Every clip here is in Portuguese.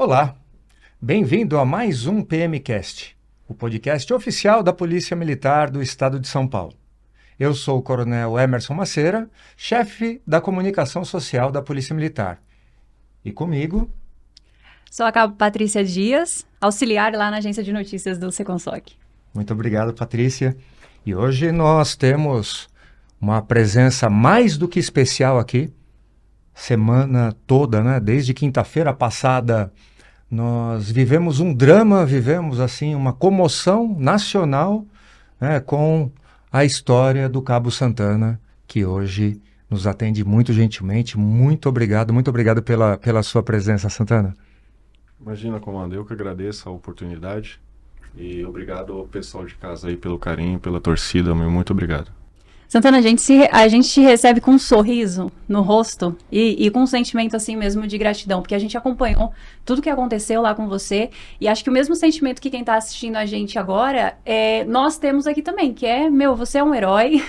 Olá, bem-vindo a mais um PMcast, o podcast oficial da Polícia Militar do Estado de São Paulo. Eu sou o Coronel Emerson Macera, chefe da comunicação social da Polícia Militar. E comigo... Sou a Cabo Patrícia Dias, auxiliar lá na agência de notícias do Seconsoc. Muito obrigado, Patrícia. E hoje nós temos uma presença mais do que especial aqui. Semana toda, né? Desde quinta-feira passada, nós vivemos um drama, vivemos assim uma comoção nacional, né, com a história do Cabo Santana, que hoje nos atende muito gentilmente. Muito obrigado pela sua presença, Santana. Imagina, comando, eu que agradeço a oportunidade e obrigado ao pessoal de casa aí pelo carinho, pela torcida, meu, muito obrigado. Santana, a gente te recebe com um sorriso no rosto e com um sentimento assim mesmo de gratidão, porque a gente acompanhou tudo que aconteceu lá com você e acho que o mesmo sentimento que quem está assistindo a gente agora, nós temos aqui também, que é, você é um herói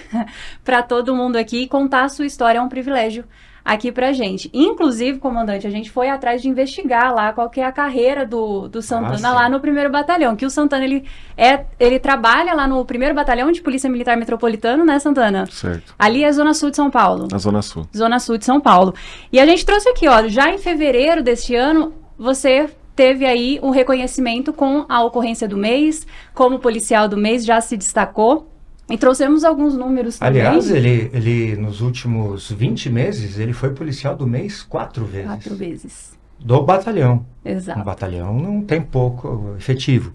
para todo mundo aqui, contar a sua história é um privilégio aqui pra gente. Inclusive, comandante, a gente foi atrás de investigar lá qual que é a carreira do Santana lá no 1º Batalhão, que o Santana, ele trabalha lá no 1º Batalhão de Polícia Militar Metropolitano, né, Santana? Certo. Ali é a Zona Sul de São Paulo. A Zona Sul. Zona Sul de São Paulo. E a gente trouxe aqui, ó, já em fevereiro deste ano, você teve aí um reconhecimento com a ocorrência do mês, como policial do mês, já se destacou. E trouxemos alguns números também. Aliás, ele nos últimos 20 meses, ele foi policial do mês 4 vezes. 4 vezes. Do batalhão. Exato. Um batalhão não tem pouco efetivo.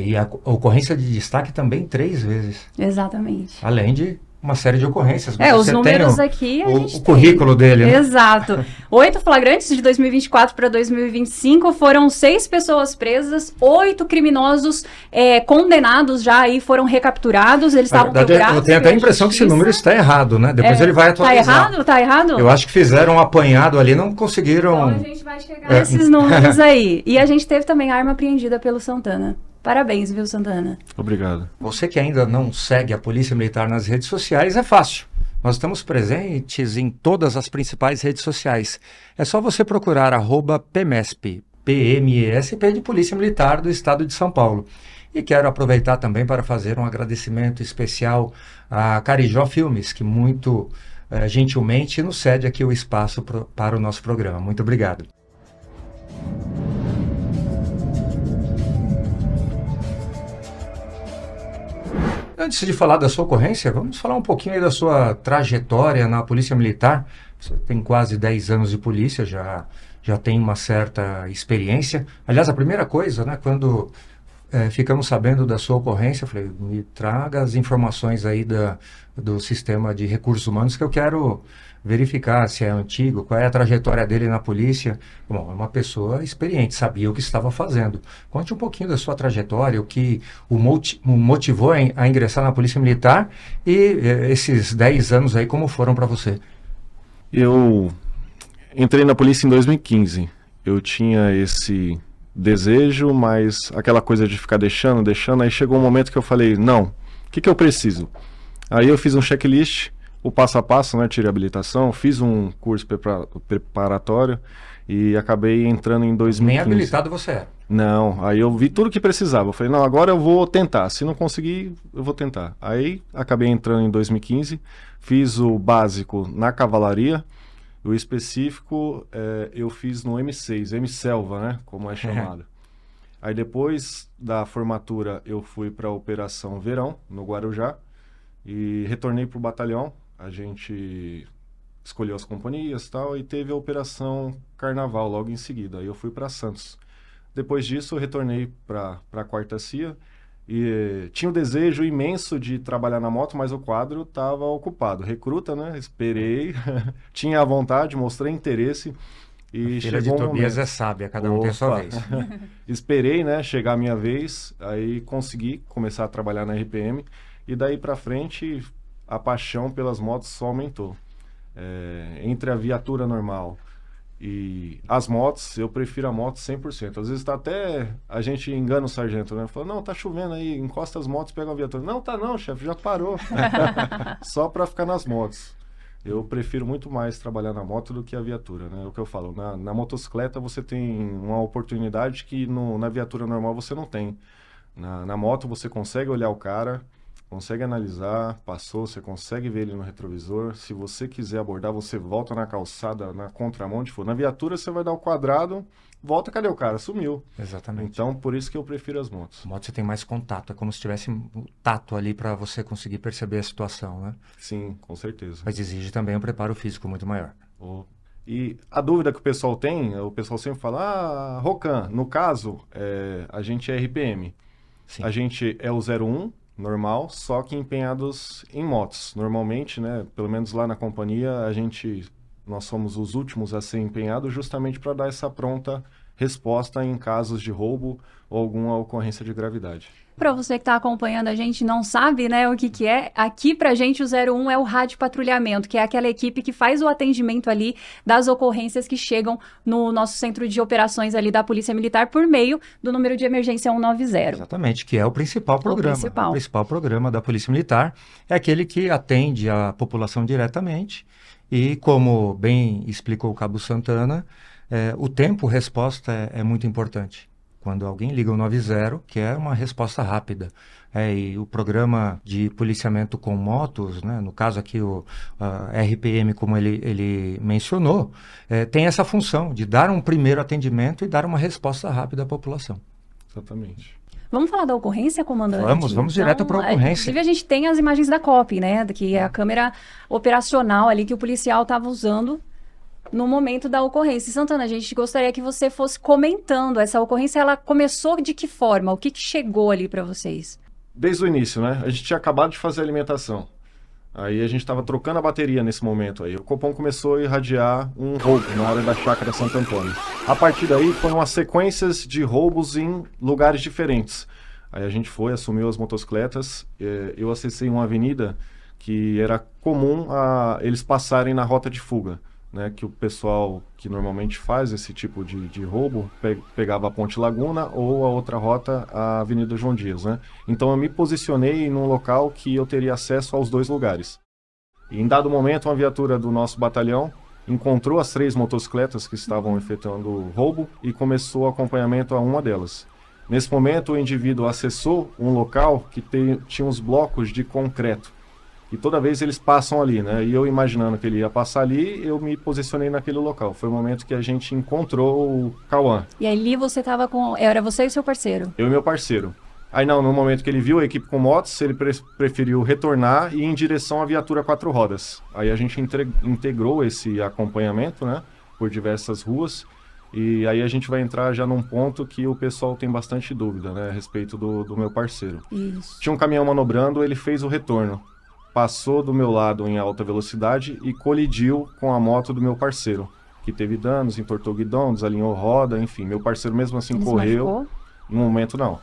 E a ocorrência de destaque também 3 vezes. Exatamente. Além de uma série de ocorrências. Os números aqui a gente o currículo dele, né? Exato. 8 flagrantes de 2024 para 2025, foram 6 pessoas presas, 8 criminosos condenados já aí foram recapturados, eles estavam procurados. Eu tenho até a impressão que esse número está errado, né? Depois ele vai atualizar. Tá errado? Eu acho que fizeram um apanhado ali, não conseguiram... Então a gente vai chegar nesses números aí. E a gente teve também a arma apreendida pelo Santana. Parabéns, viu, Santana? Obrigado. Você que ainda não segue a Polícia Militar nas redes sociais, é fácil. Nós estamos presentes em todas as principais redes sociais. É só você procurar @PMESP, PMESP de Polícia Militar do Estado de São Paulo. E quero aproveitar também para fazer um agradecimento especial a Carijó Filmes, que muito gentilmente nos cede aqui o espaço para o nosso programa. Muito obrigado. Antes de falar da sua ocorrência, vamos falar um pouquinho aí da sua trajetória na Polícia Militar. Você tem quase 10 anos de polícia, já tem uma certa experiência. Aliás, a primeira coisa, né, quando ficamos sabendo da sua ocorrência, eu falei, me traga as informações aí do sistema de recursos humanos que eu quero verificar se é antigo, qual é a trajetória dele na polícia. Bom, é uma pessoa experiente, sabia o que estava fazendo. Conte um pouquinho da sua trajetória, o que o motivou a ingressar na Polícia Militar e esses 10 anos aí, como foram para você? Eu entrei na polícia em 2015. Eu tinha esse desejo, mas aquela coisa de ficar deixando, aí chegou um momento que eu falei, não, o que eu preciso? Aí eu fiz um checklist, o passo a passo, né, tirei habilitação, fiz um curso preparatório e acabei entrando em 2015. Nem habilitado você é? Não, aí eu vi tudo que precisava, eu falei, não, agora eu vou tentar, se não conseguir, eu vou tentar. Aí acabei entrando em 2015, fiz o básico na cavalaria, o específico eu fiz no M6, M-Selva, né, como é chamado. Aí depois da formatura eu fui para a Operação Verão, no Guarujá, e retornei para o batalhão. A gente escolheu as companhias e tal, e teve a Operação Carnaval logo em seguida. Aí eu fui para Santos. Depois disso, eu retornei para a 4ª CIA e tinha o desejo imenso de trabalhar na moto, mas o quadro estava ocupado. Recruta, né? Esperei, tinha a vontade, mostrei interesse. E a filha de Tobias é sábia, cada um tem a sua vez. Esperei, né, chegar a minha vez, aí consegui começar a trabalhar na RPM, e daí para frente a paixão pelas motos só aumentou. Entre a viatura normal e as motos, eu prefiro a moto 100%. Às vezes a gente engana o sargento, né? Fala, não, tá chovendo aí, encosta as motos, pega a viatura. Não, tá não, chefe, já parou. Só para ficar nas motos. Eu prefiro muito mais trabalhar na moto do que a viatura, né? É o que eu falo, na motocicleta você tem uma oportunidade que na viatura normal você não tem. Na moto você consegue olhar o cara, consegue analisar, passou, você consegue ver ele no retrovisor. Se você quiser abordar, você volta na calçada, na contramão, onde for. Na viatura você vai dar o quadrado, volta, cadê o cara? Sumiu. Exatamente. Então, por isso que eu prefiro as motos. A moto você tem mais contato, é como se tivesse um tato ali para você conseguir perceber a situação, né? Sim, com certeza. Mas exige também um preparo físico muito maior. E a dúvida que o pessoal tem, o pessoal sempre fala, Rocan, no caso, a gente é RPM. Sim. A gente é o 01, normal, só que empenhados em motos. Normalmente, né, pelo menos lá na companhia, nós somos os últimos a ser empenhados justamente para dar essa pronta resposta em casos de roubo ou alguma ocorrência de gravidade. Para você que está acompanhando a gente não sabe, né, o que é, aqui pra gente o 01 é o rádio patrulhamento, que é aquela equipe que faz o atendimento ali das ocorrências que chegam no nosso centro de operações ali da Polícia Militar por meio do número de emergência 190. Exatamente, que é o principal programa. O principal programa da Polícia Militar é aquele que atende a população diretamente e, como bem explicou o Cabo Santana, o tempo resposta é muito importante. Quando alguém liga o 90, que é uma resposta rápida. E o programa de policiamento com motos, né, no caso aqui o RPM, como ele mencionou, tem essa função de dar um primeiro atendimento e dar uma resposta rápida à população. Exatamente. Vamos falar da ocorrência, comandante? Vamos direto para a ocorrência. Inclusive, a gente tem as imagens da COP, né, que é a câmera operacional ali que o policial estava usando no momento da ocorrência. Santana, a gente gostaria que você fosse comentando essa ocorrência. Ela começou de que forma? O que chegou ali para vocês? Desde o início, né? A gente tinha acabado de fazer a alimentação. Aí a gente estava trocando a bateria nesse momento. Aí o Copom começou a irradiar um roubo na área da chácara Santo Antônio. A partir daí foram as sequências de roubos em lugares diferentes. Aí a gente assumiu as motocicletas. Eu acessei uma avenida que era comum eles passarem na rota de fuga. Né, que o pessoal que normalmente faz esse tipo de roubo pegava a Ponte Laguna ou a outra rota, a Avenida João Dias. Né? Então eu me posicionei num local que eu teria acesso aos dois lugares. E em dado momento, uma viatura do nosso batalhão encontrou as 3 motocicletas que estavam efetuando o roubo e começou o acompanhamento a uma delas. Nesse momento, o indivíduo acessou um local que tinha uns blocos de concreto. E toda vez eles passam ali, né? E eu imaginando que ele ia passar ali, eu me posicionei naquele local. Foi o momento que a gente encontrou o Cauã. E ali você estava com... Era você e seu parceiro? Eu e meu parceiro. Aí no momento que ele viu a equipe com motos, ele preferiu retornar e ir em direção à viatura 4 rodas. Aí a gente integrou esse acompanhamento, né? Por diversas ruas. E aí a gente vai entrar já num ponto que o pessoal tem bastante dúvida, né? A respeito do meu parceiro. Isso. Tinha um caminhão manobrando, ele fez o retorno. Passou do meu lado em alta velocidade e colidiu com a moto do meu parceiro, que teve danos, entortou o guidão, desalinhou roda, enfim. Meu parceiro mesmo assim correu. No momento não.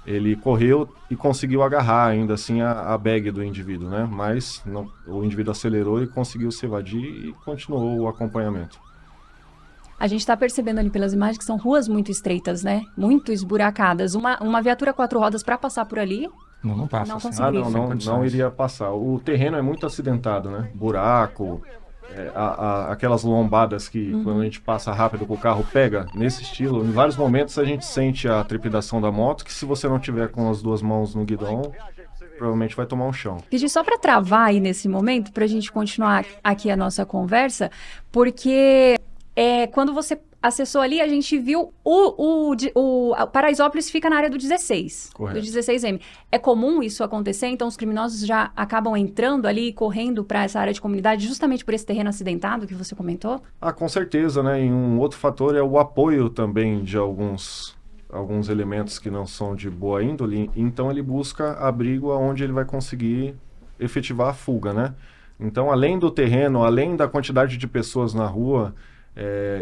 Ele correu e conseguiu agarrar ainda assim a bag do indivíduo, né? Mas o indivíduo acelerou e conseguiu se evadir e continuou o acompanhamento. A gente está percebendo ali pelas imagens que são ruas muito estreitas, né? Muito esburacadas. Uma viatura 4 rodas para passar por ali... Não passa. Não assim. Não iria passar. O terreno é muito acidentado, né? Buraco, aquelas lombadas que quando a gente passa rápido com o carro pega, nesse estilo. Em vários momentos a gente sente a trepidação da moto, que se você não tiver com as 2 mãos no guidão, provavelmente vai tomar um chão. Pedi só para travar aí nesse momento, para a gente continuar aqui a nossa conversa, porque quando você acessou ali, a gente viu a Paraisópolis fica na área do 16, correto. Do 16M. É comum isso acontecer, então os criminosos já acabam entrando ali e correndo para essa área de comunidade justamente por esse terreno acidentado que você comentou? Com certeza, né? E um outro fator é o apoio também de alguns elementos que não são de boa índole, então ele busca abrigo onde ele vai conseguir efetivar a fuga, né? Então, além do terreno, além da quantidade de pessoas na rua,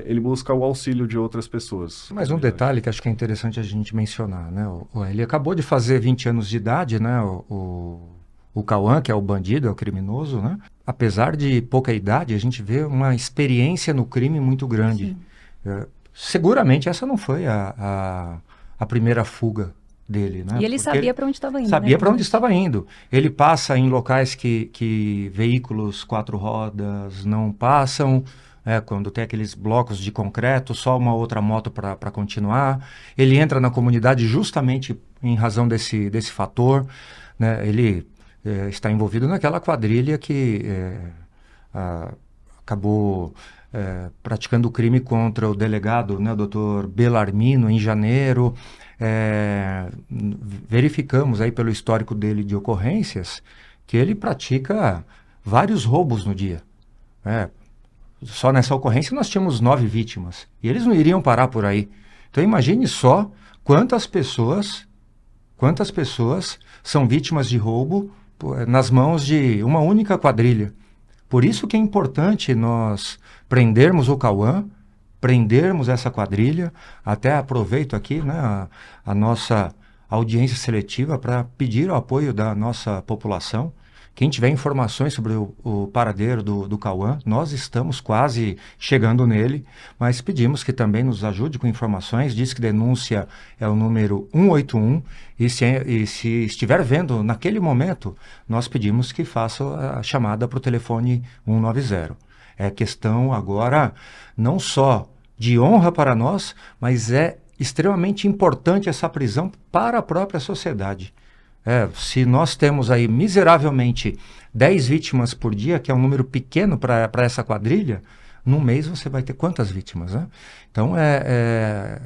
ele busca o auxílio de outras pessoas. Mas um detalhe que acho que é interessante a gente mencionar, né? Ele acabou de fazer 20 anos de idade, né? O Cauã, que é o bandido, é o criminoso, né? Apesar de pouca idade, a gente vê uma experiência no crime muito grande. Seguramente essa não foi a primeira fuga dele, né? E ele sabia para onde estava indo. Sabia né? para onde estava indo. Ele passa em locais que veículos 4 rodas não passam, quando tem aqueles blocos de concreto, só uma outra moto para continuar. Ele entra na comunidade justamente em razão desse fator, né? Ele está envolvido naquela quadrilha que acabou praticando crime contra o delegado, né, o Dr. Belarmino, em janeiro. Verificamos aí pelo histórico dele de ocorrências que ele pratica vários roubos no dia. Só nessa ocorrência nós tínhamos 9 vítimas. E eles não iriam parar por aí. Então imagine só quantas pessoas são vítimas de roubo nas mãos de uma única quadrilha. Por isso que é importante nós prendermos o Cauã, prendermos essa quadrilha. Até aproveito aqui, né, a nossa audiência seletiva para pedir o apoio da nossa população. Quem tiver informações sobre o paradeiro do Cauã, nós estamos quase chegando nele, mas pedimos que também nos ajude com informações. Diz que denúncia é o número 181 e se estiver vendo naquele momento, nós pedimos que faça a chamada para o telefone 190. É questão agora não só de honra para nós, mas é extremamente importante essa prisão para a própria sociedade. Se nós temos aí miseravelmente 10 vítimas por dia, que é um número pequeno para essa quadrilha, num mês você vai ter quantas vítimas, né? Então,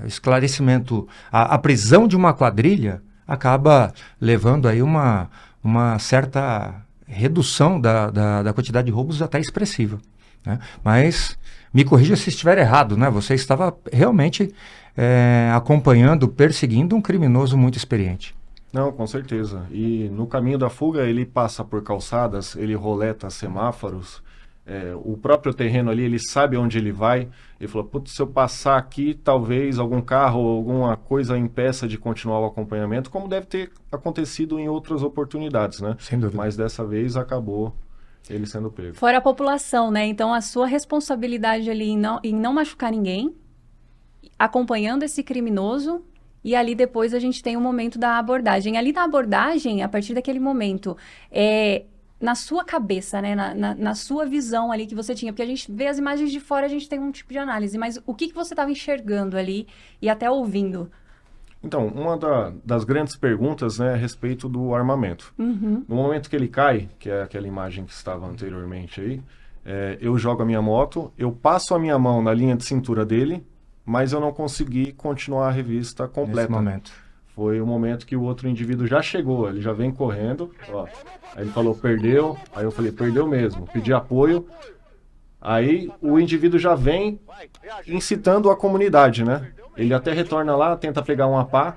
esclarecimento, a prisão de uma quadrilha acaba levando aí uma certa redução da quantidade de roubos até expressiva, né? Mas me corrija se estiver errado, né? Você estava realmente acompanhando, perseguindo um criminoso muito experiente. Não, com certeza. E no caminho da fuga ele passa por calçadas, ele roleta semáforos, o próprio terreno ali, ele sabe onde ele vai. Ele falou, putz, se eu passar aqui, talvez algum carro ou alguma coisa impeça de continuar o acompanhamento, como deve ter acontecido em outras oportunidades, né? Sem dúvida. Mas dessa vez acabou ele sendo pego. Fora a população, né? Então a sua responsabilidade ali em não machucar ninguém, acompanhando esse criminoso. E ali depois a gente tem o momento da abordagem. Ali na abordagem, a partir daquele momento, na sua cabeça, né? Na sua visão ali que você tinha. Porque a gente vê as imagens de fora, a gente tem um tipo de análise. Mas o que você estava enxergando ali e até ouvindo? Então, uma das grandes perguntas, né, é a respeito do armamento. Uhum. No momento que ele cai, que é aquela imagem que estava anteriormente aí, eu jogo a minha moto, eu passo a minha mão na linha de cintura dele, mas eu não consegui continuar a revista completa. Nesse momento. Foi o momento que o outro indivíduo já chegou, ele já vem correndo, ó. Aí ele falou, perdeu, aí eu falei, perdeu mesmo, pedi apoio. Aí o indivíduo já vem incitando a comunidade, né? Ele até retorna lá, tenta pegar uma pá,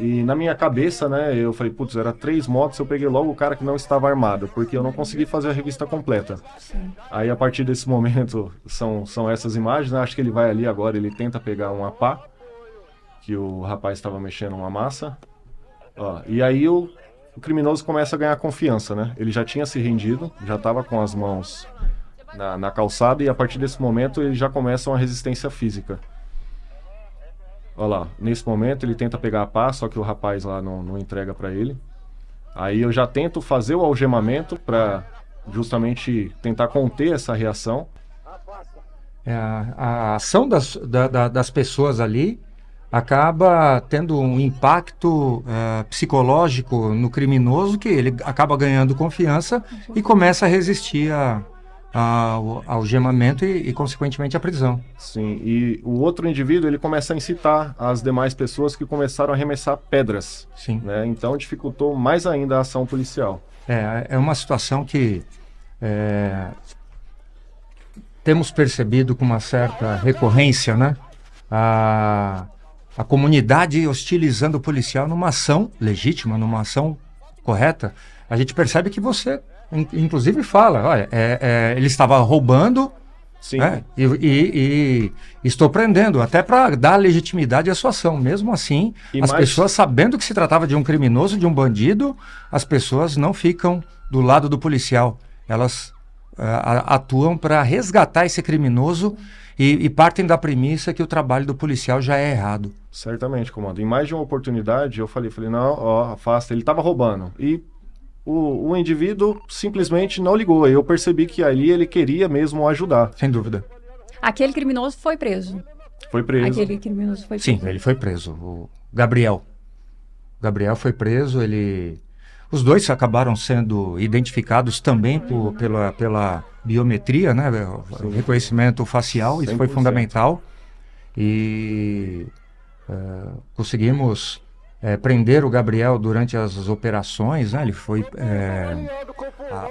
e na minha cabeça, né, eu falei, putz, era 3 motos, eu peguei logo o cara que não estava armado, porque eu não consegui fazer a revista completa. Sim. Aí a partir desse momento, são essas imagens, né? Acho que ele vai ali agora, ele tenta pegar uma pá, que o rapaz estava mexendo uma massa. Ó, e aí o criminoso começa a ganhar confiança, né? Ele já tinha se rendido, já estava com as mãos na calçada, e a partir desse momento ele já começa uma resistência física. Olha lá, nesse momento ele tenta pegar a pá, só que o rapaz lá não entrega para ele. Aí eu já tento fazer o algemamento para justamente tentar conter essa reação. A ação das pessoas ali acaba tendo um impacto psicológico no criminoso, que ele acaba ganhando confiança e começa a resistir ao algemamento e, consequentemente, à prisão. Sim, e o outro indivíduo, ele começa a incitar as demais pessoas que começaram a arremessar pedras. Sim. Né? Então dificultou mais ainda a ação policial. É uma situação que temos percebido com uma certa recorrência, né? A comunidade hostilizando o policial numa ação legítima, numa ação correta. A gente percebe que você, inclusive, fala, olha, ele estava roubando, Sim. E estou prendendo, até para dar legitimidade à sua ação. Mesmo assim, pessoas, sabendo que se tratava de um criminoso, de um bandido, as pessoas não ficam do lado do policial. Elas atuam para resgatar esse criminoso e partem da premissa que o trabalho do policial já é errado. Certamente, comando. Em mais de uma oportunidade, eu falei, não, ó, afasta, ele estava roubando. E o indivíduo simplesmente não ligou. Eu percebi que ali ele queria mesmo ajudar. Sem dúvida. Aquele criminoso foi preso. Foi preso. Aquele criminoso foi preso. Sim, ele foi preso. O Gabriel. Gabriel foi preso, Os dois acabaram sendo identificados também pela biometria, né? O reconhecimento facial, isso foi 100%. fundamental. E conseguimos prender o Gabriel durante as operações, né? Ele foi...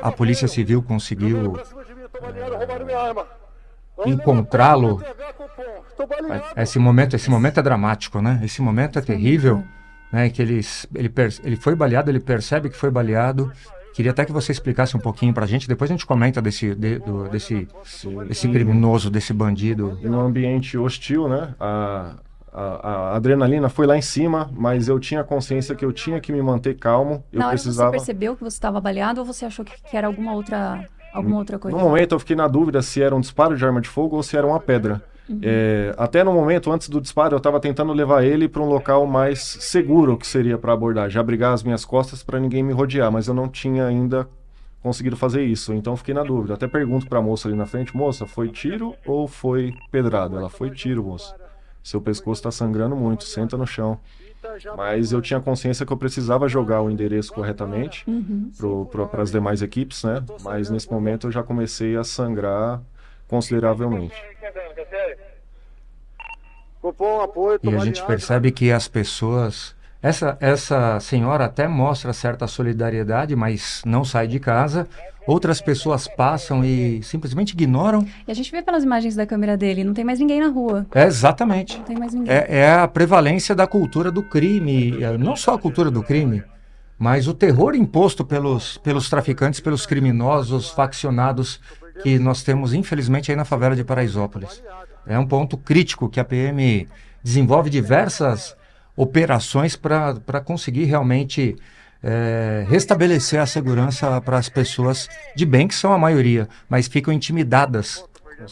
a Polícia Civil conseguiu encontrá-lo. Esse momento é dramático, né? Esse momento é terrível. Né, que ele foi baleado, ele percebe que foi baleado. Queria até que você explicasse um pouquinho pra gente, depois a gente comenta desse criminoso, desse bandido. Em um ambiente hostil, né? A adrenalina foi lá em cima, mas eu tinha consciência que eu tinha que me manter calmo. Eu Na hora precisava... você percebeu que você estava baleado ou você achou que era alguma outra coisa? No momento eu fiquei na dúvida se era um disparo de arma de fogo ou se era uma pedra. Até no momento, antes do disparo, eu estava tentando levar ele para um local mais seguro que seria para abordar, já abrigar as minhas costas para ninguém me rodear, mas eu não tinha ainda conseguido fazer isso, então fiquei na dúvida. Até pergunto para a moça ali na frente, moça, foi tiro ou foi pedrada? Ela, foi tiro, moça. Seu pescoço está sangrando muito, senta no chão. Mas eu tinha consciência que eu precisava jogar o endereço corretamente para as demais equipes, né? Mas nesse momento eu já comecei a sangrar consideravelmente. E a gente percebe que as pessoas... Essa senhora até mostra certa solidariedade, mas não sai de casa. Outras pessoas passam e simplesmente ignoram. E a gente vê pelas imagens da câmera dele, não tem mais ninguém na rua. Exatamente. Não tem mais ninguém. É a prevalência da cultura do crime. Não só a cultura do crime, mas o terror imposto pelos traficantes, pelos criminosos, faccionados que nós temos, infelizmente, aí na favela de Paraisópolis. É um ponto crítico que a PM desenvolve diversas operações para conseguir realmente restabelecer a segurança para as pessoas de bem, que são a maioria, mas ficam intimidadas,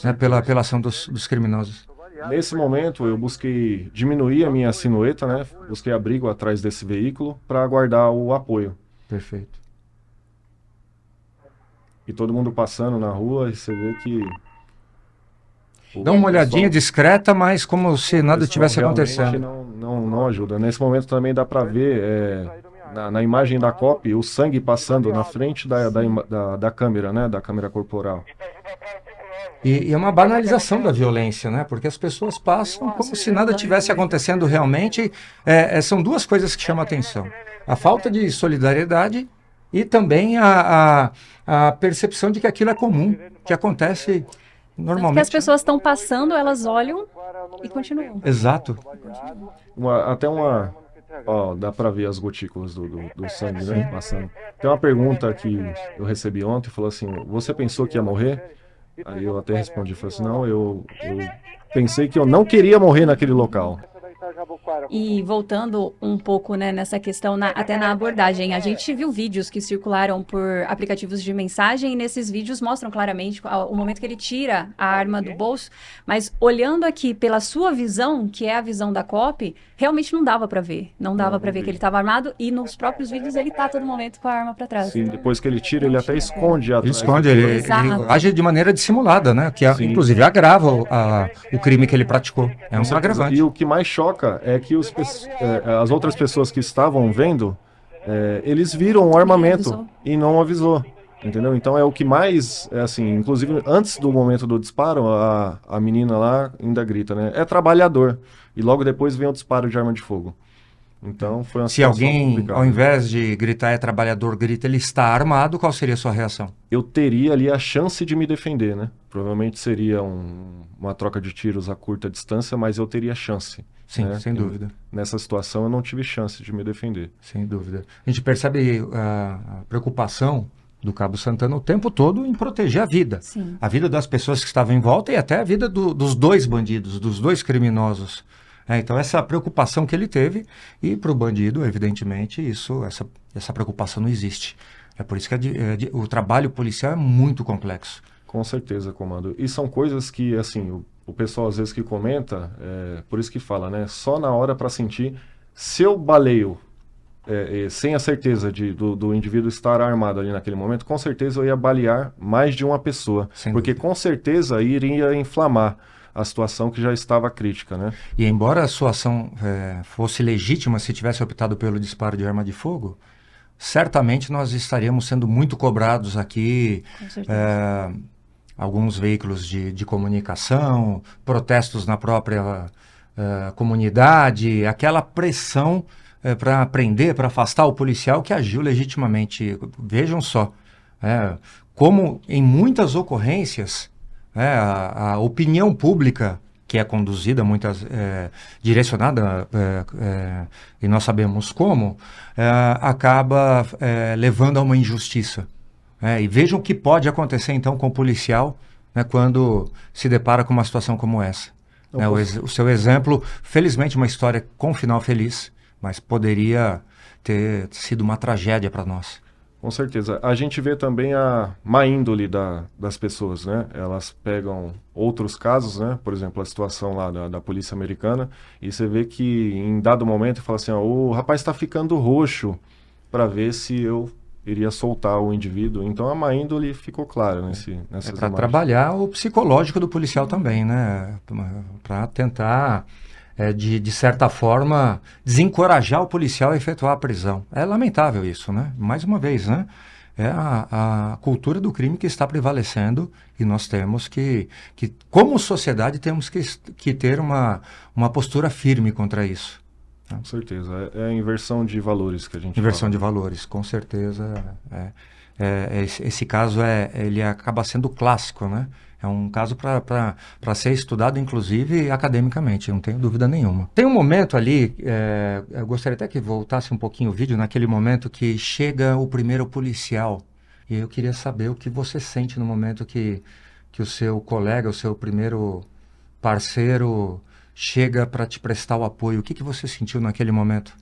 né, pela ação dos criminosos. Nesse momento, eu busquei diminuir a minha silhueta, né? Busquei abrigo atrás desse veículo para aguardar o apoio. Perfeito. E todo mundo passando na rua e você vê que... Dá uma olhadinha discreta, mas como se nada tivesse acontecendo. Não ajuda. Nesse momento também dá para ver, na imagem da COP, o sangue passando na frente da câmera, né? Da câmera corporal. E é uma banalização da violência, né? Porque as pessoas passam como se nada tivesse acontecendo realmente. São duas coisas que chamam a atenção. A falta de solidariedade e também a percepção de que aquilo é comum, que acontece normalmente. Porque as pessoas estão passando, elas olham e continuam. Exato. Ó, dá pra ver as gotículas do sangue, né, passando. Tem uma pergunta que eu recebi ontem, falou assim, você pensou que ia morrer? Aí eu até respondi, falei assim, não, eu pensei que eu não queria morrer naquele local. E voltando um pouco, né, nessa questão, até na abordagem, a gente viu vídeos que circularam por aplicativos de mensagem e nesses vídeos mostram claramente o momento que ele tira a arma do bolso, mas olhando aqui pela sua visão, que é a visão da COP, realmente não dava para ver. Não dava para ver que ele estava armado e nos próprios vídeos ele tá a todo momento com a arma para trás. Sim, depois que ele tira, ele até esconde atrás. Ele esconde, ele age de maneira dissimulada, né? Que inclusive agrava o crime que ele praticou. É um agravante. E o que mais choca é que as outras pessoas que estavam vendo, eles viram o armamento e não avisou, entendeu? Então é o que mais, assim, inclusive antes do momento do disparo, a menina lá ainda grita, né? É trabalhador. E logo depois vem o disparo de arma de fogo. Então foi uma situação Se alguém, complicada. ao invés de gritar é trabalhador, grita ele está armado, qual seria a sua reação? Eu teria ali a chance de me defender, né? Provavelmente seria uma troca de tiros a curta distância, mas eu teria chance. Sim, né? sem dúvida. Nessa situação eu não tive chance de me defender. Sem dúvida. A gente percebe a preocupação do Cabo Santana o tempo todo em proteger a vida. Sim. A vida das pessoas que estavam em volta e até a vida dos dois bandidos, dos dois criminosos. Então essa preocupação que ele teve, e para o bandido, evidentemente, essa preocupação não existe. É por isso que o trabalho policial é muito complexo. Com certeza, comando. E são coisas que, assim, o pessoal às vezes que comenta, por isso que fala, né? Só na hora para sentir. Se eu baleio sem a certeza do indivíduo estar armado ali naquele momento, com certeza eu ia balear mais de uma pessoa. Sem Porque dúvida. com certeza iria inflamar a situação que já estava crítica, né? E embora a sua ação fosse legítima se tivesse optado pelo disparo de arma de fogo, certamente nós estaríamos sendo muito cobrados aqui, Com certeza. alguns veículos de comunicação, protestos na própria comunidade, aquela pressão para prender, para afastar o policial que agiu legitimamente. Vejam só, como em muitas ocorrências, a opinião pública que é conduzida, direcionada, e nós sabemos como, acaba levando a uma injustiça. E vejam o que pode acontecer, então, com o policial, né, quando se depara com uma situação como essa. O seu exemplo, felizmente, uma história com final feliz, mas poderia ter sido uma tragédia para nós. Com certeza. A gente vê também a má índole das pessoas, né? Elas pegam outros casos, né? Por exemplo, a situação lá da polícia americana, e você vê que em dado momento fala assim, o rapaz está ficando roxo para ver se eu iria soltar o indivíduo. Então a má índole ficou clara nessas imagens. Para trabalhar o psicológico do policial também, né? Para tentar... de certa forma, desencorajar o policial a efetuar a prisão. É lamentável isso, né? Mais uma vez, né? É a cultura do crime que está prevalecendo e nós temos que como sociedade, temos que ter uma postura firme contra isso. Com certeza. É a inversão de valores que a gente Inversão fala. de valores, com certeza. Esse caso, ele acaba sendo clássico, né? É um caso para ser estudado, inclusive, academicamente, não tenho dúvida nenhuma. Tem um momento ali, eu gostaria até que voltasse um pouquinho o vídeo, naquele momento que chega o primeiro policial. E eu queria saber o que você sente no momento que o seu colega, o seu primeiro parceiro, chega para te prestar o apoio. O que você sentiu naquele momento?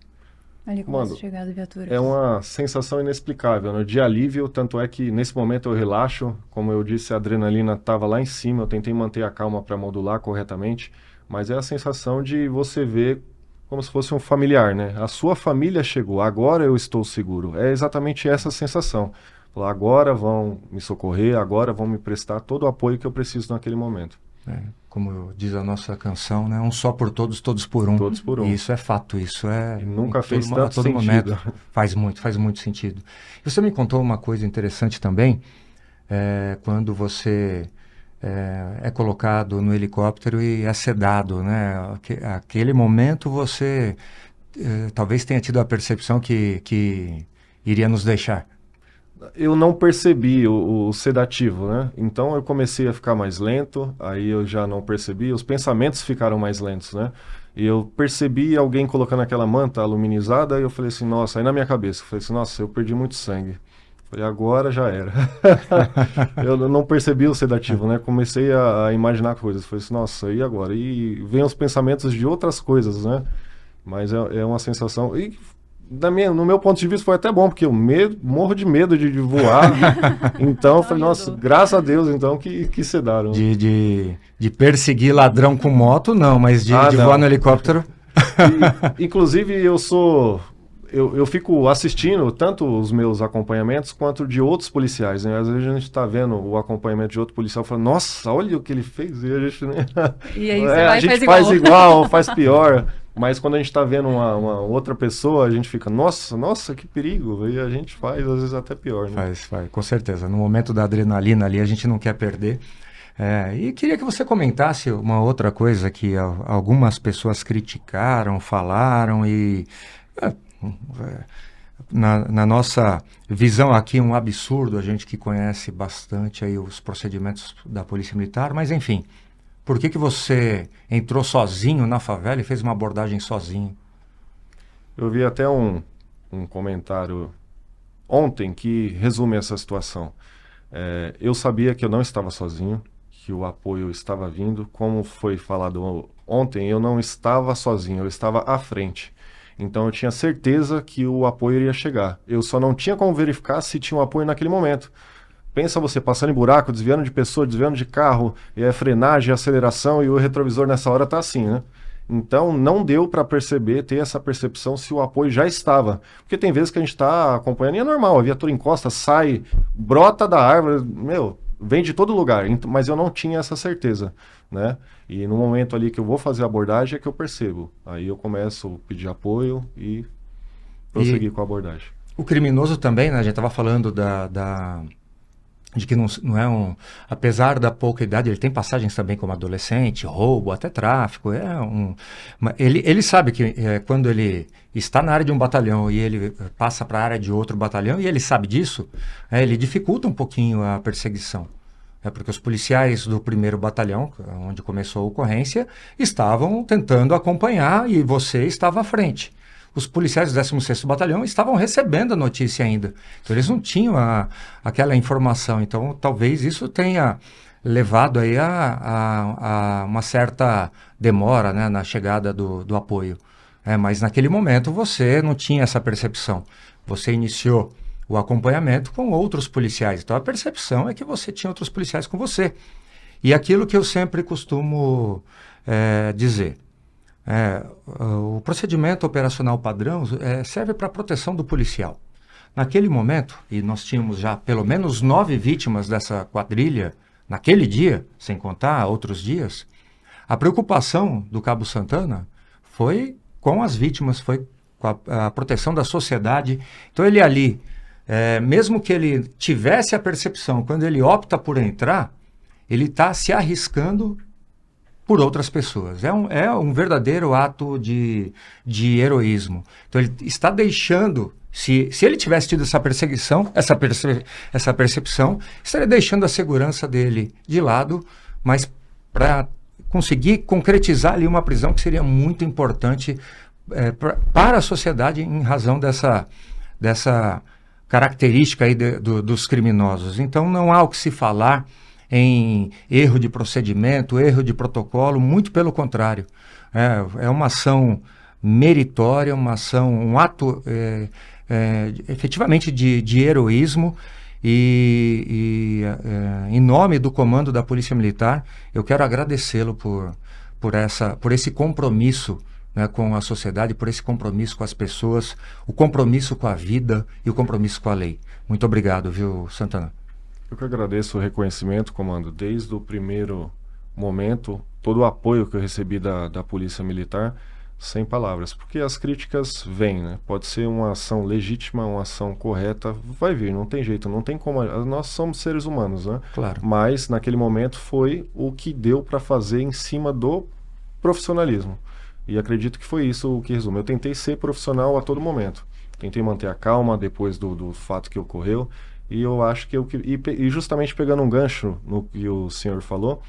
Ali começa a chegar as viaturas. É uma sensação inexplicável, né? De alívio, tanto é que nesse momento eu relaxo, como eu disse, a adrenalina estava lá em cima, eu tentei manter a calma para modular corretamente, mas é a sensação de você ver como se fosse um familiar, né? A sua família chegou, agora eu estou seguro. É exatamente essa sensação. Agora vão me socorrer, agora vão me prestar todo o apoio que eu preciso naquele momento. Como diz a nossa canção, né? Um só por todos, todos por um. Todos por um. E isso é fato, isso E nunca fez tanto a todo sentido. momento. Faz muito sentido. E você me contou uma coisa interessante também, quando você é colocado no helicóptero e é sedado, né? Aquele momento você talvez tenha tido a percepção que iria nos deixar. Eu não percebi o sedativo, né? Então eu comecei a ficar mais lento, aí eu já não percebi, os pensamentos ficaram mais lentos, né? E eu percebi alguém colocando aquela manta aluminizada e eu falei assim, nossa, aí na minha cabeça, eu falei assim, nossa, eu perdi muito sangue. Falei, agora já era. Eu não percebi o sedativo, né? Comecei a imaginar coisas, falei assim, nossa, e agora? E vem os pensamentos de outras coisas, né? Mas é uma sensação... no meu ponto de vista foi até bom, porque eu morro de medo de voar. Então eu falei, nossa, graças a Deus então que sedaram. De perseguir ladrão com moto, não, mas de não. voar no helicóptero. Inclusive eu fico assistindo tanto os meus acompanhamentos quanto de outros policiais, né? Às vezes a gente está vendo o acompanhamento de outro policial e fala, nossa, olha o que ele fez. E a gente, e aí você a gente faz igual, faz pior. Mas quando a gente está vendo uma outra pessoa, a gente fica, nossa, que perigo. E a gente faz, às vezes, até pior, né? Faz, com certeza. No momento da adrenalina ali, a gente não quer perder. E queria que você comentasse uma outra coisa que algumas pessoas criticaram, falaram e... Na nossa visão aqui, um absurdo, a gente que conhece bastante aí os procedimentos da Polícia Militar, mas enfim... Por que você entrou sozinho na favela e fez uma abordagem sozinho? Eu vi até um comentário ontem que resume essa situação. Eu sabia que eu não estava sozinho, que o apoio estava vindo. Como foi falado ontem, eu não estava sozinho, eu estava à frente. Então eu tinha certeza que o apoio iria chegar. Eu só não tinha como verificar se tinha um apoio naquele momento. Pensa você passando em buraco, desviando de pessoa, desviando de carro, e é frenagem, aceleração, e o retrovisor nessa hora tá assim, né? Então, não deu para perceber, ter essa percepção se o apoio já estava. Porque tem vezes que a gente está acompanhando e é normal, a viatura encosta, sai, brota da árvore, vem de todo lugar, mas eu não tinha essa certeza, né? E no momento ali que eu vou fazer a abordagem é que eu percebo. Aí eu começo a pedir apoio e prosseguir com a abordagem. O criminoso também, né? A gente estava falando de que não é um... Apesar da pouca idade, ele tem passagens também como adolescente, roubo, até tráfico. Ele sabe que quando ele está na área de um batalhão e ele passa para a área de outro batalhão, e ele sabe disso, ele dificulta um pouquinho a perseguição. Porque os policiais do 1º batalhão, onde começou a ocorrência, estavam tentando acompanhar e você estava à frente. Os policiais do 16º Batalhão estavam recebendo a notícia ainda. Então, eles não tinham aquela informação. Então, talvez isso tenha levado aí a uma certa demora, né, na chegada do apoio. Mas, naquele momento, você não tinha essa percepção. Você iniciou o acompanhamento com outros policiais. Então, a percepção é que você tinha outros policiais com você. E aquilo que eu sempre costumo dizer... o procedimento operacional padrão serve para a proteção do policial. Naquele momento, e nós tínhamos já pelo menos 9 vítimas dessa quadrilha, naquele dia, sem contar outros dias, a preocupação do Cabo Santana foi com as vítimas, foi com a proteção da sociedade. Então ele ali, mesmo que ele tivesse a percepção, quando ele opta por entrar, ele está se arriscando por outras pessoas. É um verdadeiro ato de heroísmo. Então ele está deixando, se ele tivesse tido essa perseguição, essa percepção, estaria deixando a segurança dele de lado, mas para conseguir concretizar ali uma prisão que seria muito importante para a sociedade em razão dessa característica aí dos criminosos. Então não há o que se falar em erro de procedimento, erro de protocolo, muito pelo contrário. É uma ação meritória, um ato efetivamente de heroísmo e em nome do comando da Polícia Militar, eu quero agradecê-lo por esse compromisso, né, com a sociedade, por esse compromisso com as pessoas, o compromisso com a vida e o compromisso com a lei. Muito obrigado, viu, Santana? Eu que agradeço o reconhecimento, comando, desde o primeiro momento, todo o apoio que eu recebi da Polícia Militar, sem palavras, porque as críticas vêm, né? Pode ser uma ação legítima, uma ação correta, vai vir, não tem jeito, não tem como, nós somos seres humanos, né? Claro. Mas, naquele momento, foi o que deu para fazer em cima do profissionalismo, e acredito que foi isso o que resume. Eu tentei ser profissional a todo momento, tentei manter a calma depois do fato que ocorreu. E eu acho que e justamente pegando um gancho no que o senhor falou,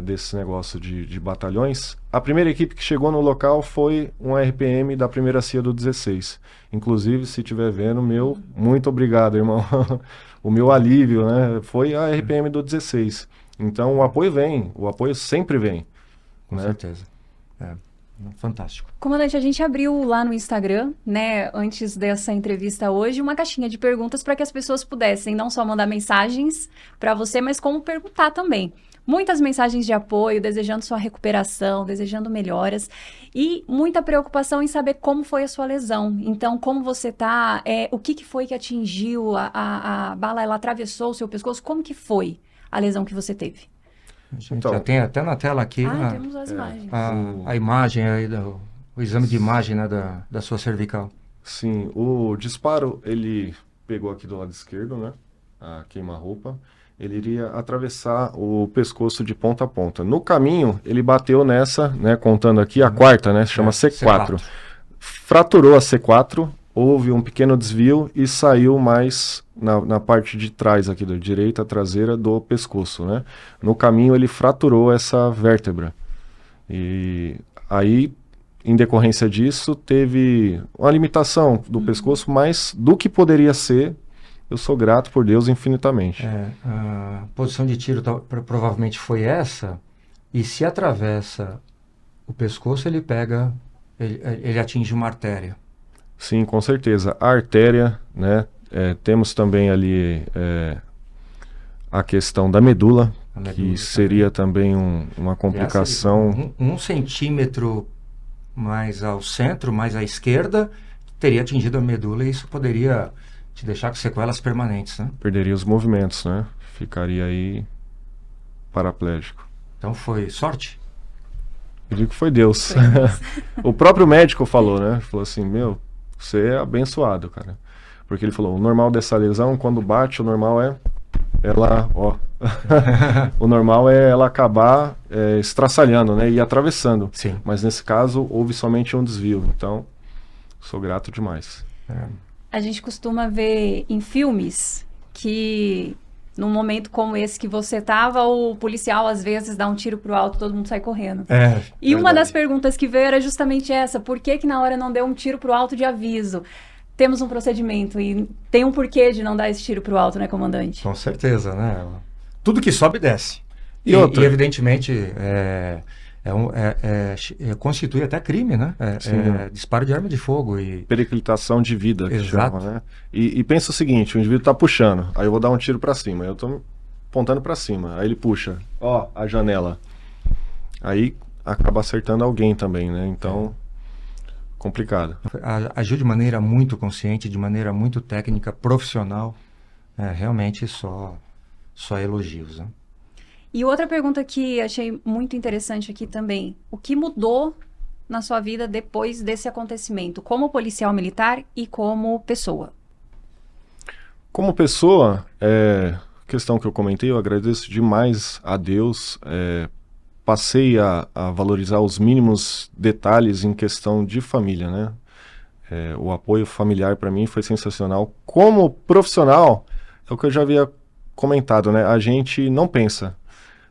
desse negócio de batalhões, a primeira equipe que chegou no local foi um RPM da 1ª CIA do 16. Inclusive, se estiver vendo, muito obrigado, irmão. O meu alívio, né, foi a RPM do 16. Então, o apoio sempre vem. Com certeza. Fantástico. Comandante, a gente abriu lá no Instagram, né, antes dessa entrevista hoje, uma caixinha de perguntas para que as pessoas pudessem não só mandar mensagens para você, mas como perguntar também. Muitas mensagens de apoio, desejando sua recuperação, desejando melhoras e muita preocupação em saber como foi a sua lesão. Então, como você tá, o que foi que atingiu, a bala, ela atravessou o seu pescoço, como que foi a lesão que você teve? Então, já tem até na tela aqui temos as imagens. A imagem aí, o exame de imagem, né, da sua cervical. Sim, o disparo, ele pegou aqui do lado esquerdo, né, a queima-roupa, ele iria atravessar o pescoço de ponta a ponta. No caminho, ele bateu nessa, né, contando aqui, a quarta, né, chama C4. Fraturou a C4, houve um pequeno desvio e saiu mais na parte de trás aqui, da direita traseira do pescoço, né? No caminho ele fraturou essa vértebra. E aí, em decorrência disso, teve uma limitação do pescoço, mas do que poderia ser, eu sou grato por Deus infinitamente. A posição de tiro provavelmente foi essa, e se atravessa o pescoço, ele atinge uma artéria. Sim, com certeza. A artéria, né? Temos também ali a questão da medula, A medula que seria também uma complicação. Um centímetro mais ao centro, mais à esquerda, teria atingido a medula e isso poderia te deixar com sequelas permanentes, né? Perderia os movimentos, né? Ficaria aí paraplégico. Então foi sorte? Eu digo que foi Deus. O próprio médico falou, né? Falou assim, meu, você é abençoado, cara. Porque ele falou, o normal dessa lesão, quando bate, o normal é ela, ó. O normal é ela acabar estraçalhando, né? E atravessando. Sim. Mas nesse caso, houve somente um desvio. Então, sou grato demais. A gente costuma ver em filmes que num momento como esse que você tava, o policial às vezes dá um tiro pro alto, todo mundo sai correndo. E uma das perguntas que veio era justamente essa, por que na hora não deu um tiro pro alto de aviso? Temos um procedimento e tem um porquê de não dar esse tiro pro alto, né, comandante? Com certeza, né? Tudo que sobe, desce. E outra? E evidentemente, constitui até crime, né? Disparo de arma de fogo. Periclitação de vida, que Exato. chama, né? E pensa o seguinte, o indivíduo tá puxando, aí eu vou dar um tiro pra cima, eu tô apontando pra cima, aí ele puxa, ó, a janela. Aí acaba acertando alguém também, né? Então, complicado. Agiu de maneira muito consciente, de maneira muito técnica, profissional. Realmente só elogios, né? E outra pergunta que achei muito interessante aqui também. O que mudou na sua vida depois desse acontecimento, como policial militar e como pessoa? Como pessoa, questão que eu comentei, eu agradeço demais a Deus. Passei a valorizar os mínimos detalhes em questão de família, né? O apoio familiar para mim foi sensacional. Como profissional, é o que eu já havia comentado, né? A gente não pensa.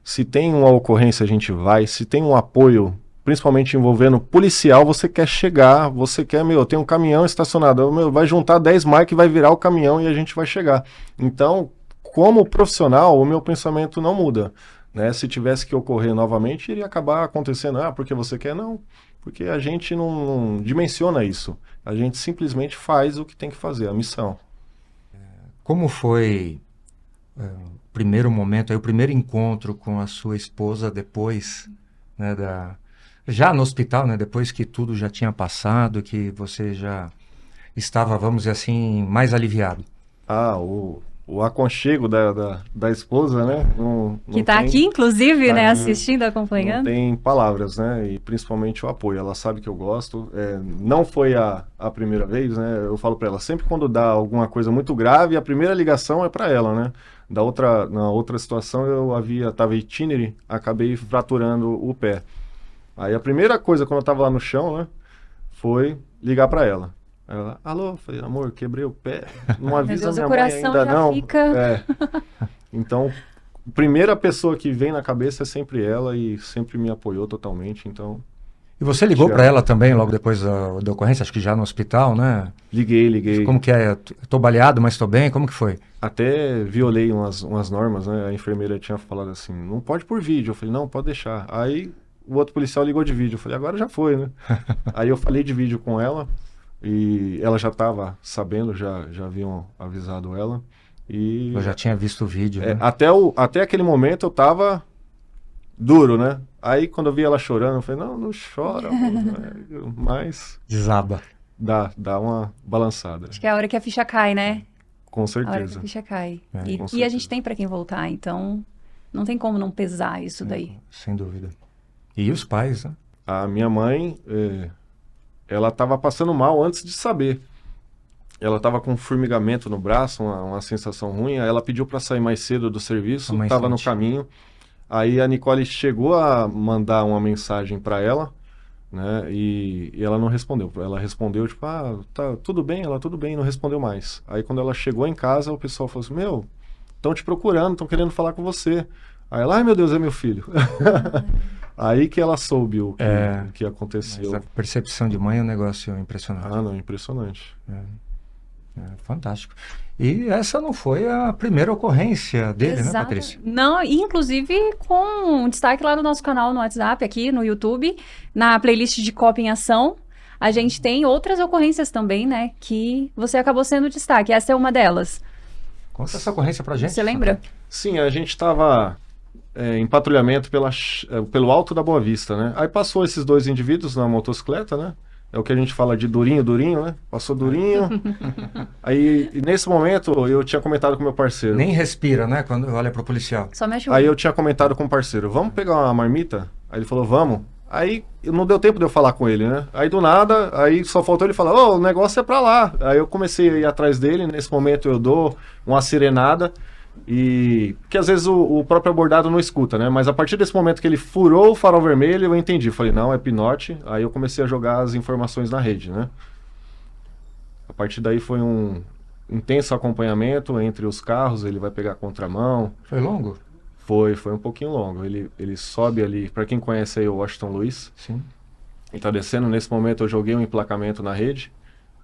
Se tem uma ocorrência, a gente vai. Se tem um apoio, principalmente envolvendo policial, você quer chegar, você quer, tem um caminhão estacionado, vai juntar 10 marcas e vai virar o caminhão e a gente vai chegar. Então, como profissional, o meu pensamento não muda, né? Se tivesse que ocorrer novamente, iria acabar acontecendo. Porque você quer? Não. Porque a gente não dimensiona isso. A gente simplesmente faz o que tem que fazer, a missão. Como foi o primeiro momento, o primeiro encontro com a sua esposa depois, né, já no hospital, né, depois que tudo já tinha passado, que você já estava, vamos dizer assim, mais aliviado? O aconchego da esposa, né? Não que está aqui, inclusive, né, assistindo, acompanhando. Não tem palavras, né? E principalmente o apoio. Ela sabe que eu gosto. Não foi a primeira vez, né? Eu falo para ela, sempre quando dá alguma coisa muito grave, a primeira ligação é para ela, né? Na outra situação, eu estava itinere, acabei fraturando o pé. Aí a primeira coisa, quando eu estava lá no chão, né? Foi ligar para ela. Ela, alô, falei, amor, quebrei o pé, não avisa minha mãe ainda não. Fica... Então, a primeira pessoa que vem na cabeça é sempre ela e sempre me apoiou totalmente, então... E você ligou para ela também logo depois da ocorrência, acho que já no hospital, né? Liguei. Como que é? Tô baleado, mas tô bem, como que foi? Até violei umas normas, né? A enfermeira tinha falado assim, não pode por vídeo. Eu falei, não, pode deixar. Aí o outro policial ligou de vídeo, eu falei, agora já foi, né? Aí eu falei de vídeo com ela... E ela já estava sabendo, já haviam avisado ela. E eu já tinha visto o vídeo, né? Até aquele momento eu estava duro, né? Aí quando eu vi ela chorando, eu falei, não chora, mas... Desaba. Dá uma balançada. Acho que é a hora que a ficha cai, né? Com certeza. A hora que a ficha cai. Com e a gente tem para quem voltar, então não tem como não pesar isso daí. Sem dúvida. E os pais, né? A minha mãe... ela estava passando mal antes de saber. Ela estava com formigamento no braço, uma sensação ruim. Aí ela pediu para sair mais cedo do serviço, estava no caminho. Aí a Nicole chegou a mandar uma mensagem para ela, né? E ela não respondeu. Ela respondeu, tipo, tá tudo bem? Ela, tudo bem, não respondeu mais. Aí quando ela chegou em casa, o pessoal falou assim, estão te procurando, estão querendo falar com você. Aí ela, ai meu Deus, é meu filho. Aí que ela soube o que aconteceu. Mas a percepção de mãe é um negócio impressionante. Não, impressionante. Fantástico. E essa não foi a primeira ocorrência dele, né, Patrícia? Não, inclusive com um destaque lá no nosso canal no WhatsApp, aqui no YouTube, na playlist de Copa em Ação, a gente tem outras ocorrências também, né, que você acabou sendo destaque. Essa é uma delas. Conta essa ocorrência pra gente. Você lembra? Sim, a gente estava em patrulhamento pelo Alto da Boa Vista, né? Aí passou esses dois indivíduos na motocicleta, né? É o que a gente fala de durinho, durinho, né? Passou durinho. Aí, e nesse momento, eu tinha comentado com meu parceiro. Nem respira, né? Quando olha pro policial. Só mexe o Aí olho. eu tinha comentado com o parceiro, vamos pegar uma marmita? Aí ele falou, vamos. Aí não deu tempo de eu falar com ele, né? Aí do nada, aí só faltou ele falar, ô, o negócio é pra lá. Aí eu comecei a ir atrás dele, nesse momento eu dou uma sirenada, e que às vezes o próprio abordado não escuta, né? Mas a partir desse momento que ele furou o farol vermelho, eu entendi. Falei, não, é pinote. Aí eu comecei a jogar as informações na rede, né? A partir daí foi um intenso acompanhamento entre os carros, ele vai pegar a contramão. Foi longo? Foi um pouquinho longo. Ele sobe ali, para quem conhece aí o Washington Luiz, Sim. ele tá descendo. Nesse momento eu joguei um emplacamento na rede.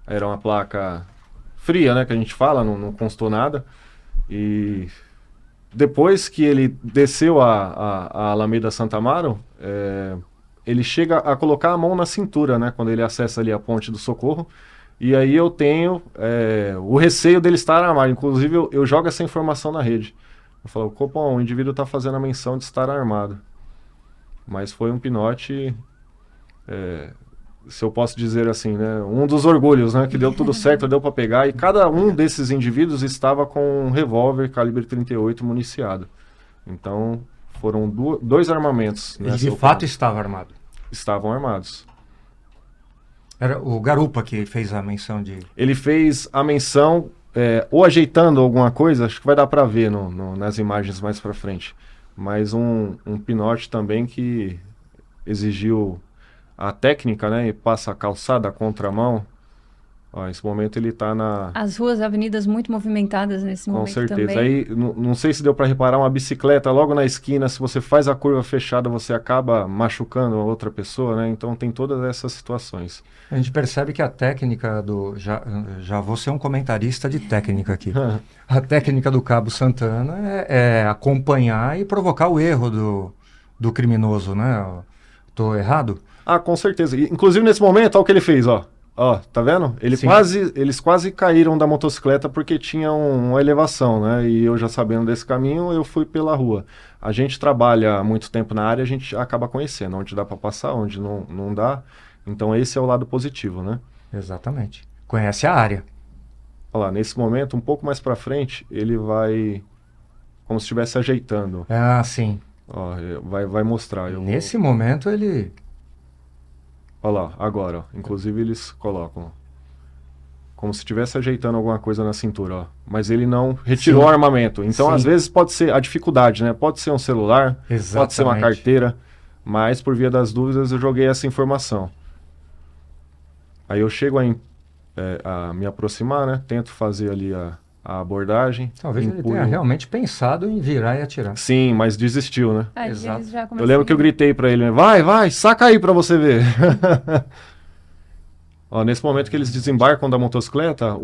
Era uma placa fria, né, que a gente fala, não constou nada. E depois que ele desceu a Alameda Santa Amaro, ele chega a colocar a mão na cintura, né, quando ele acessa ali a Ponte do Socorro. E aí eu tenho o receio dele estar armado. Inclusive eu jogo essa informação na rede. Eu falo, Copom, o indivíduo está fazendo a menção de estar armado. Mas foi um pinote, se eu posso dizer assim, né, um dos orgulhos, né, que deu tudo certo, deu para pegar. E cada um desses indivíduos estava com um revólver calibre 38 municiado. Então foram dois armamentos. Ele de fato estava armado. Estavam armados. Era o Garupa que fez a menção de... Ele fez a menção, ou ajeitando alguma coisa, acho que vai dar para ver nas imagens mais para frente. Mas um pinote também que exigiu a técnica, né? E passa a calçada, a contramão. Ó, nesse momento ele está na... As ruas, avenidas muito movimentadas nesse Com momento certeza. também. Aí, não sei se deu para reparar, uma bicicleta logo na esquina, se você faz a curva fechada, você acaba machucando a outra pessoa, né? Então tem todas essas situações. A gente percebe que a técnica do... Já vou ser um comentarista de técnica aqui. A técnica do Cabo Santana é acompanhar e provocar o erro do criminoso, né? Tô errado? Ah, com certeza. Inclusive nesse momento, olha o que ele fez, ó. Ó, tá vendo? Eles quase caíram da motocicleta porque tinha uma elevação, né? E eu já sabendo desse caminho, eu fui pela rua. A gente trabalha há muito tempo na área, a gente acaba conhecendo onde dá para passar, onde não dá. Então esse é o lado positivo, né? Exatamente. Conhece a área. Olha lá, nesse momento, um pouco mais para frente, ele vai como se estivesse ajeitando. Ah, sim. Ó, vai mostrar. Nesse momento ele... Olha lá, agora, ó. Inclusive eles colocam, ó, como se estivesse ajeitando alguma coisa na cintura, ó. Mas ele não retirou Sim. o armamento. Então, Sim. às vezes, pode ser a dificuldade, né? Pode ser um celular, Exatamente. pode ser uma carteira, mas por via das dúvidas eu joguei essa informação. Aí eu chego a me aproximar, né? Tento fazer ali a abordagem. Talvez ele empunho. tenha realmente pensado em virar e atirar. Sim, mas desistiu, né? Ah, Exato. eles já Eu começam lembro que eu gritei pra ele, vai, saca aí pra você ver. Ó, nesse momento que eles desembarcam da motocicleta,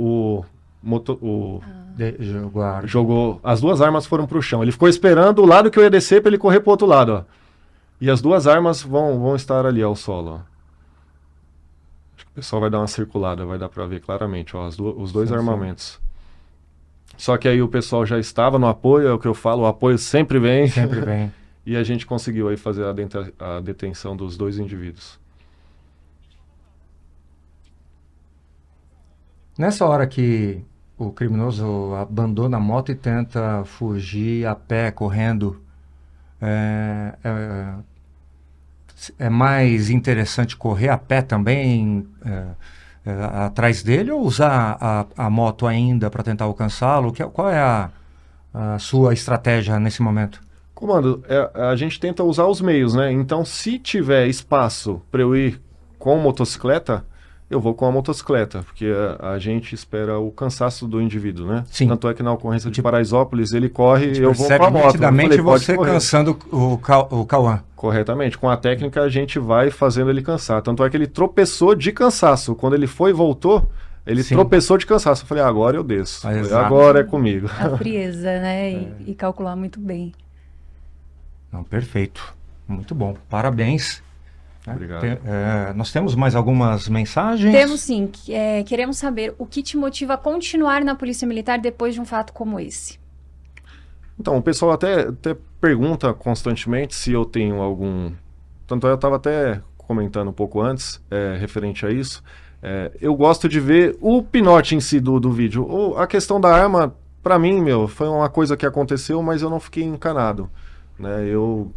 jogou, as duas armas foram pro chão. Ele ficou esperando o lado que eu ia descer pra ele correr pro outro lado, ó. E as duas armas vão estar ali ao solo, ó. Acho que o pessoal vai dar uma circulada, vai dar pra ver claramente, ó, os dois Sim, armamentos. Só que aí o pessoal já estava no apoio, é o que eu falo, o apoio sempre vem. Sempre vem. E a gente conseguiu aí fazer a detenção dos dois indivíduos. Nessa hora que o criminoso abandona a moto e tenta fugir a pé, correndo, é mais interessante correr a pé também atrás dele ou usar a moto ainda para tentar alcançá-lo? Qual é a sua estratégia nesse momento? Comando, a gente tenta usar os meios, né? Então, se tiver espaço para eu ir com motocicleta, eu vou com a motocicleta, porque a gente espera o cansaço do indivíduo, né? Sim. Tanto é que na ocorrência de Paraisópolis, ele corre e eu vou com a Percebe moto. nitidamente Eu falei, pode você correr. cansando o Cauã. Corretamente. Com a técnica, a gente vai fazendo ele cansar. Tanto é que ele tropeçou de cansaço. Quando ele foi e voltou, ele Sim. tropeçou de cansaço. Eu falei, agora eu desço. Ah, Falei, exato. agora é comigo. a frieza, né? E calcular muito bem. Não, perfeito. Muito bom. Parabéns. Obrigado. Nós temos mais algumas mensagens? Temos sim. Queremos saber o que te motiva a continuar na Polícia Militar depois de um fato como esse. Então, o pessoal até pergunta constantemente se eu tenho algum... Tanto é, eu estava até comentando um pouco antes, referente a isso. Eu gosto de ver o pinote em si do vídeo. A questão da arma, para mim, foi uma coisa que aconteceu, mas eu não fiquei encanado, né? Eu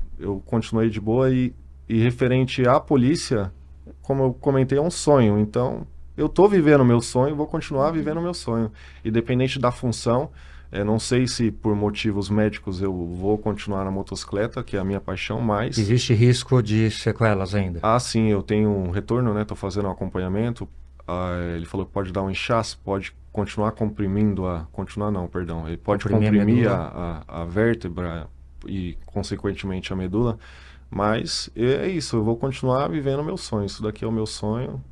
continuei de boa e referente à polícia, como eu comentei, é um sonho. Então, eu tô vivendo o meu sonho, vou continuar vivendo o meu sonho. Independente da função, não sei se por motivos médicos eu vou continuar na motocicleta, que é a minha paixão, mas... Existe risco de sequelas ainda? Ah, sim, eu tenho um retorno, né? Tô fazendo um acompanhamento. Ele falou que pode dar um inchaço, pode continuar comprimindo Continuar não, perdão. Ele pode comprimir a vértebra e, consequentemente, a medula. Mas é isso, eu vou continuar vivendo o meu sonho. Isso daqui é o meu sonho.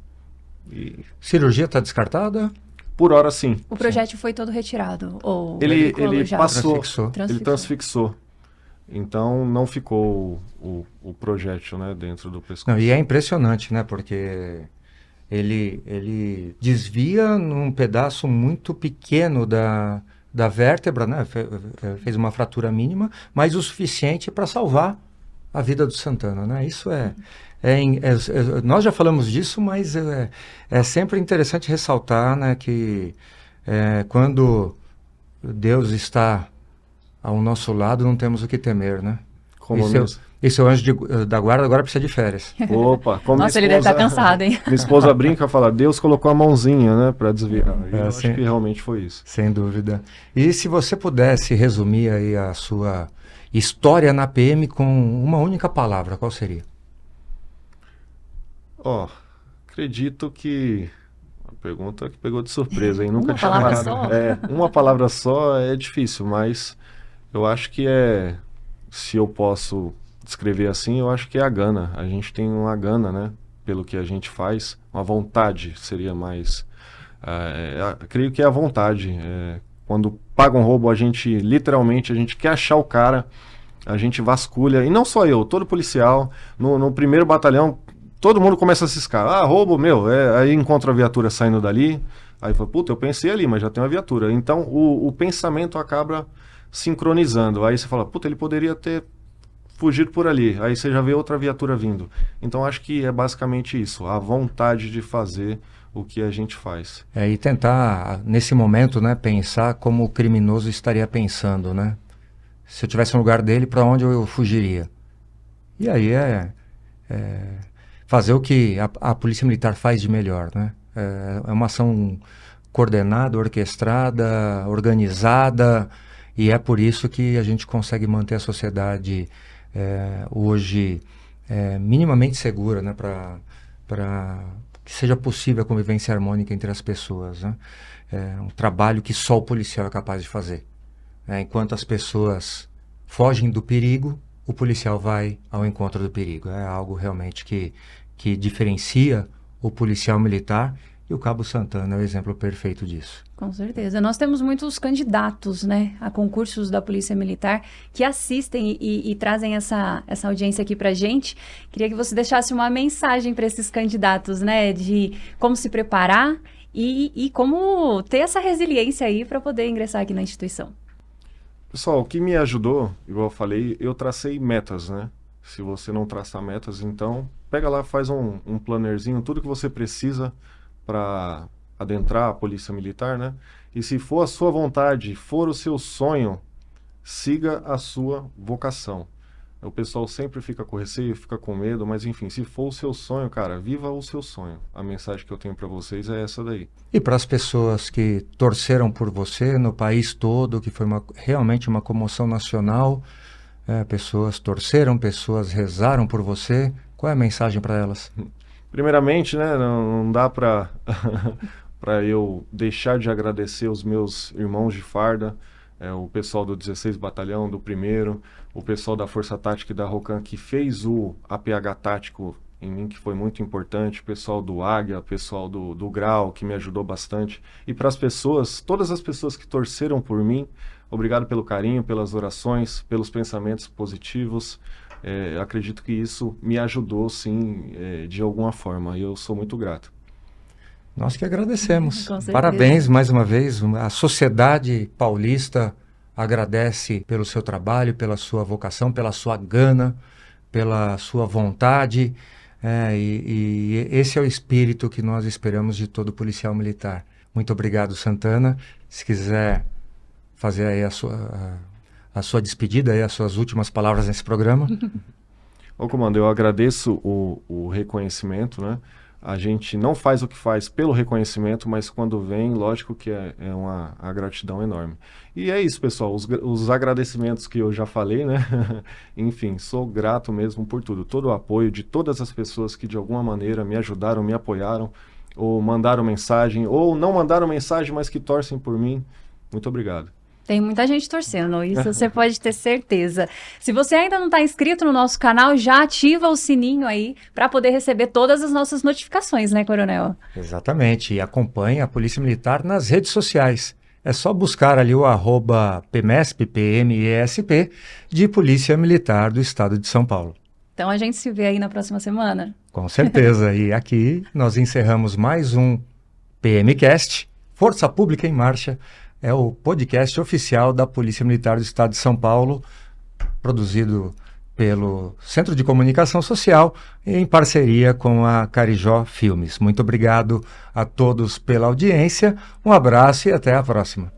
Cirurgia está descartada? Por hora, sim. O projétil foi todo retirado? Ou Ele passou, Transfixou. ele transfixou. Então não ficou o projétil, né, dentro do pescoço. Não, e é impressionante, né? Porque ele desvia num pedaço muito pequeno da vértebra, né? Fez uma fratura mínima, mas o suficiente para salvar a vida do Santana, né? Isso nós já falamos disso, mas é sempre interessante ressaltar, né, que quando Deus está ao nosso lado, não temos o que temer, né? E seu anjo da guarda agora precisa de férias. Opa, como Nossa, ele deve estar cansado, hein? Minha esposa brinca e fala, Deus colocou a mãozinha, né, para desviar. Eu acho que realmente foi isso. Sem dúvida. E se você pudesse resumir aí a sua história na PM com uma única palavra, qual seria? Acredito que... Uma pergunta que pegou de surpresa, hein? Nunca Uma tinha palavra parado. só? Uma palavra só é difícil, mas eu acho que se eu posso descrever assim, eu acho que é a gana. A gente tem uma gana, né? Pelo que a gente faz, uma vontade seria mais... creio que é a vontade. Quando paga um roubo, literalmente, a gente quer achar o cara, a gente vasculha, e não só eu, todo policial, no primeiro batalhão, todo mundo começa a ciscar. Roubo, aí encontra a viatura saindo dali, aí fala, puta, eu pensei ali, mas já tem uma viatura. Então, o pensamento acaba sincronizando. Aí você fala, puta, ele poderia ter fugido por ali. Aí você já vê outra viatura vindo. Então, acho que é basicamente isso, a vontade de fazer o que a gente faz. E tentar, nesse momento, né, pensar como o criminoso estaria pensando, né? Se eu tivesse no lugar dele, para onde eu fugiria? E aí fazer o que a Polícia Militar faz de melhor, né? É uma ação coordenada, orquestrada, organizada, e é por isso que a gente consegue manter a sociedade hoje minimamente segura, né? Para que seja possível a convivência harmônica entre as pessoas, né? É um trabalho que só o policial é capaz de fazer. Enquanto as pessoas fogem do perigo, o policial vai ao encontro do perigo. É algo realmente que diferencia o policial militar, e o Cabo Santana é o exemplo perfeito disso. Com certeza. Nós temos muitos candidatos, né, a concursos da Polícia Militar que assistem e trazem essa audiência aqui pra gente. Queria que você deixasse uma mensagem para esses candidatos, né, de como se preparar e como ter essa resiliência aí para poder ingressar aqui na instituição. Pessoal, o que me ajudou, igual eu falei, eu tracei metas, né? Se você não traçar metas, então pega lá, faz um plannerzinho, tudo que você precisa para adentrar a Polícia Militar, né? E se for a sua vontade, for o seu sonho, siga a sua vocação. O pessoal sempre fica com receio, fica com medo, mas enfim, se for o seu sonho, cara, viva o seu sonho. A mensagem que eu tenho para vocês é essa daí. E para as pessoas que torceram por você no país todo, que foi realmente uma comoção nacional, pessoas torceram, pessoas rezaram por você, qual é a mensagem para elas? Primeiramente, né, não dá para eu deixar de agradecer os meus irmãos de farda, o pessoal do 16 Batalhão, do 1º, o pessoal da Força Tática e da Rocan, que fez o APH tático em mim, que foi muito importante, o pessoal do Águia, o pessoal do Grau, que me ajudou bastante. E para as pessoas, todas as pessoas que torceram por mim, obrigado pelo carinho, pelas orações, pelos pensamentos positivos. Acredito que isso me ajudou, sim, de alguma forma, e eu sou muito grato. Nós que agradecemos. Com certeza. Parabéns mais uma vez, a sociedade paulista agradece pelo seu trabalho, pela sua vocação, pela sua gana, pela sua vontade, e esse é o espírito que nós esperamos de todo policial militar. Muito obrigado, Santana. Se quiser fazer aí a sua despedida, aí, as suas últimas palavras nesse programa. Ô, comando, eu agradeço o reconhecimento, né? A gente não faz o que faz pelo reconhecimento, mas quando vem, lógico que é uma gratidão enorme. E é isso, pessoal, os agradecimentos que eu já falei, né? Enfim, sou grato mesmo por tudo, todo o apoio de todas as pessoas que de alguma maneira me ajudaram, me apoiaram, ou mandaram mensagem, ou não mandaram mensagem, mas que torcem por mim. Muito obrigado. Tem muita gente torcendo, isso você pode ter certeza. Se você ainda não está inscrito no nosso canal, já ativa o sininho aí para poder receber todas as nossas notificações, né, Coronel? Exatamente, e acompanhe a Polícia Militar nas redes sociais. É só buscar ali o @PMESP, PMESP, de Polícia Militar do Estado de São Paulo. Então a gente se vê aí na próxima semana. Com certeza, e aqui nós encerramos mais um PMcast, Força Pública em Marcha. É o podcast oficial da Polícia Militar do Estado de São Paulo, produzido pelo Centro de Comunicação Social em parceria com a Carijó Filmes. Muito obrigado a todos pela audiência, um abraço e até a próxima.